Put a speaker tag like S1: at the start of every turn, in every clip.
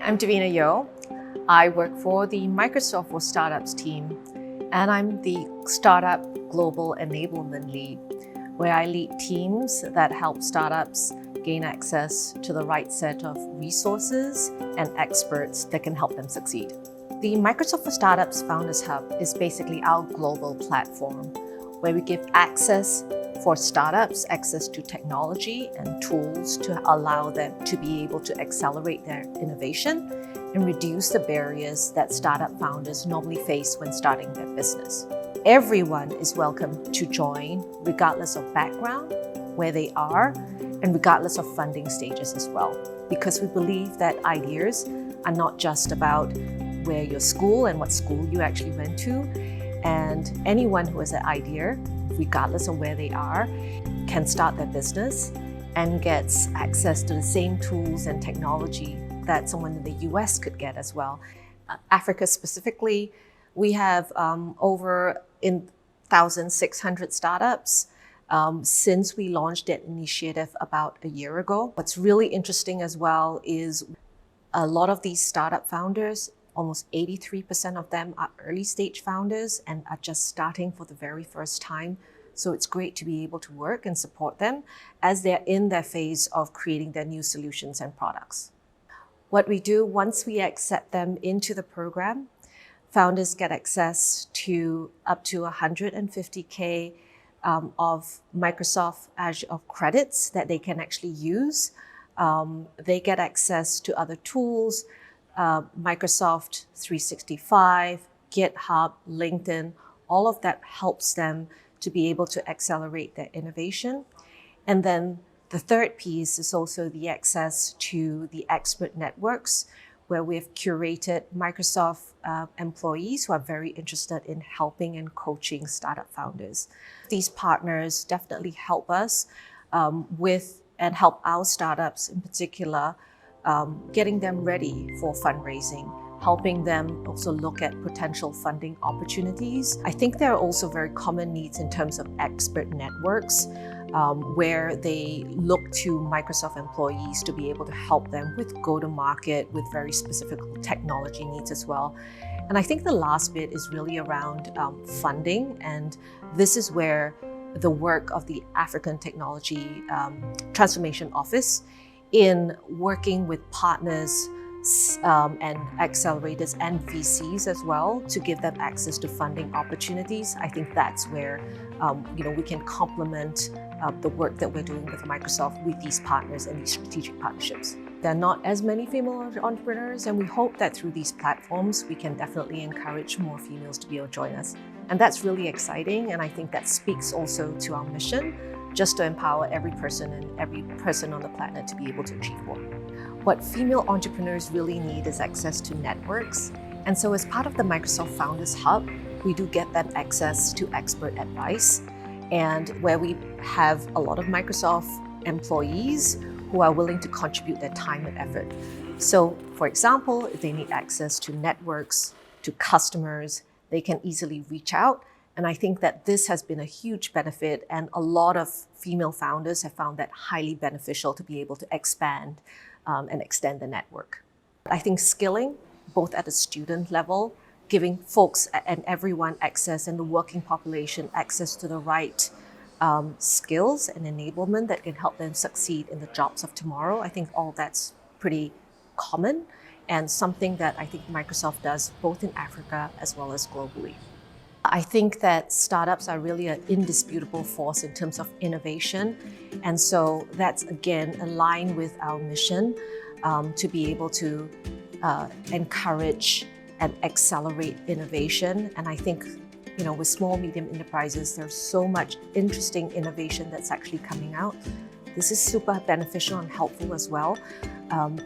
S1: I'm DavinaYeo. I work for the Microsoft for Startups team, and I'm the Startup Global Enablement Lead, where I lead teams that help startups gain access to the right set of resources and experts that can help them succeed. The Microsoft for Startups Founders Hub is basically our global platform where we give access for startups, access to technology and tools to allow them to be able to accelerate their innovation and reduce the barriers that startup founders normally face when starting their business. Everyone is welcome to join, regardless of background, where they are, and regardless of funding stages as well. Because we believe that ideas are not just about where your school and what school you actually went to, and anyone who has an idea, regardless of where they are, can start their business and gets access to the same tools and technology that someone in the US could get as well. Africa specifically, we have over 1,600 startups since we launched that initiative about a year ago. What's really interesting as well is a lot of these startup founders, almost 83% of them are early stage founders and are just starting for the very first time. So it's great to be able to work and support them as they're in their phase of creating their new solutions and products. What we do once we accept them into the program, founders get access to up to 150K of Microsoft Azure credits that they can actually use. They get access to other tools, Microsoft 365, GitHub, LinkedIn, all of that helps them to be able to accelerate their innovation. And then the third piece is also the access to the expert networks, where we've curated Microsoft employees who are very interested in helping and coaching startup founders. These partners definitely help us with and help our startups in particular, getting them ready for fundraising, helping them also look at potential funding opportunities. I think there are also very common needs in terms of expert networks, where they look to Microsoft employees to be able to help them with go-to-market, with very specific technology needs as well. And I think the last bit is really around funding, and this is where the work of the African Technology Transformation Office in working with partners and accelerators and VCs as well to give them access to funding opportunities. I think that's where we can complement the work that we're doing with Microsoft with these partners and these strategic partnerships. There are not as many female entrepreneurs, and we hope that through these platforms we can definitely encourage more females to be able to join us. And that's really exciting, and I think that speaks also to our mission, just to empower every person on the planet to be able to achieve more. What female entrepreneurs really need is access to networks. And so as part of the Microsoft Founders Hub, we do get them access to expert advice, and where we have a lot of Microsoft employees who are willing to contribute their time and effort. So for example, if they need access to networks, to customers, they can easily reach out. And I think that this has been a huge benefit, and a lot of female founders have found that highly beneficial to be able to expand and extend the network. I think skilling, both at the student level, giving folks and everyone access, and the working population access to the right skills and enablement that can help them succeed in the jobs of tomorrow. I think all that's pretty common and something that I think Microsoft does both in Africa as well as globally. I think that startups are really an indisputable force in terms of innovation. And so that's, again, aligned with our mission to be able to encourage and accelerate innovation. And I think, with small, medium enterprises, there's so much interesting innovation that's actually coming out. This is super beneficial and helpful as well,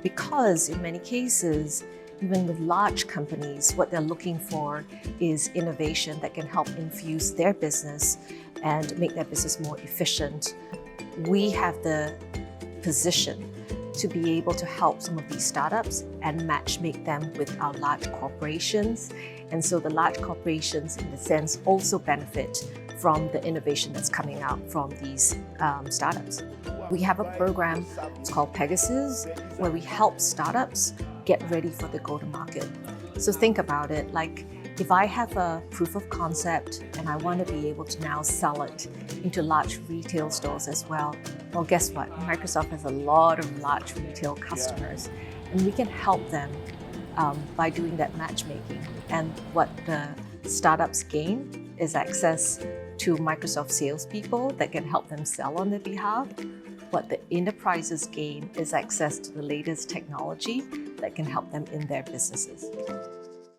S1: because in many cases, even with large companies, what they're looking for is innovation that can help infuse their business and make their business more efficient. We have the position to be able to help some of these startups and make them with our large corporations. And so the large corporations, in a sense, also benefit from the innovation that's coming out from these startups. We have a program, it's called Pegasus, where we help startups get ready for the go-to-market. So think about it, like if I have a proof of concept and I want to be able to now sell it into large retail stores as well, well, guess what? Microsoft has a lot of large retail customers, and we can help them by doing that matchmaking. And what the startups gain is access to Microsoft salespeople that can help them sell on their behalf. What the enterprises gain is access to the latest technology that can help them in their businesses.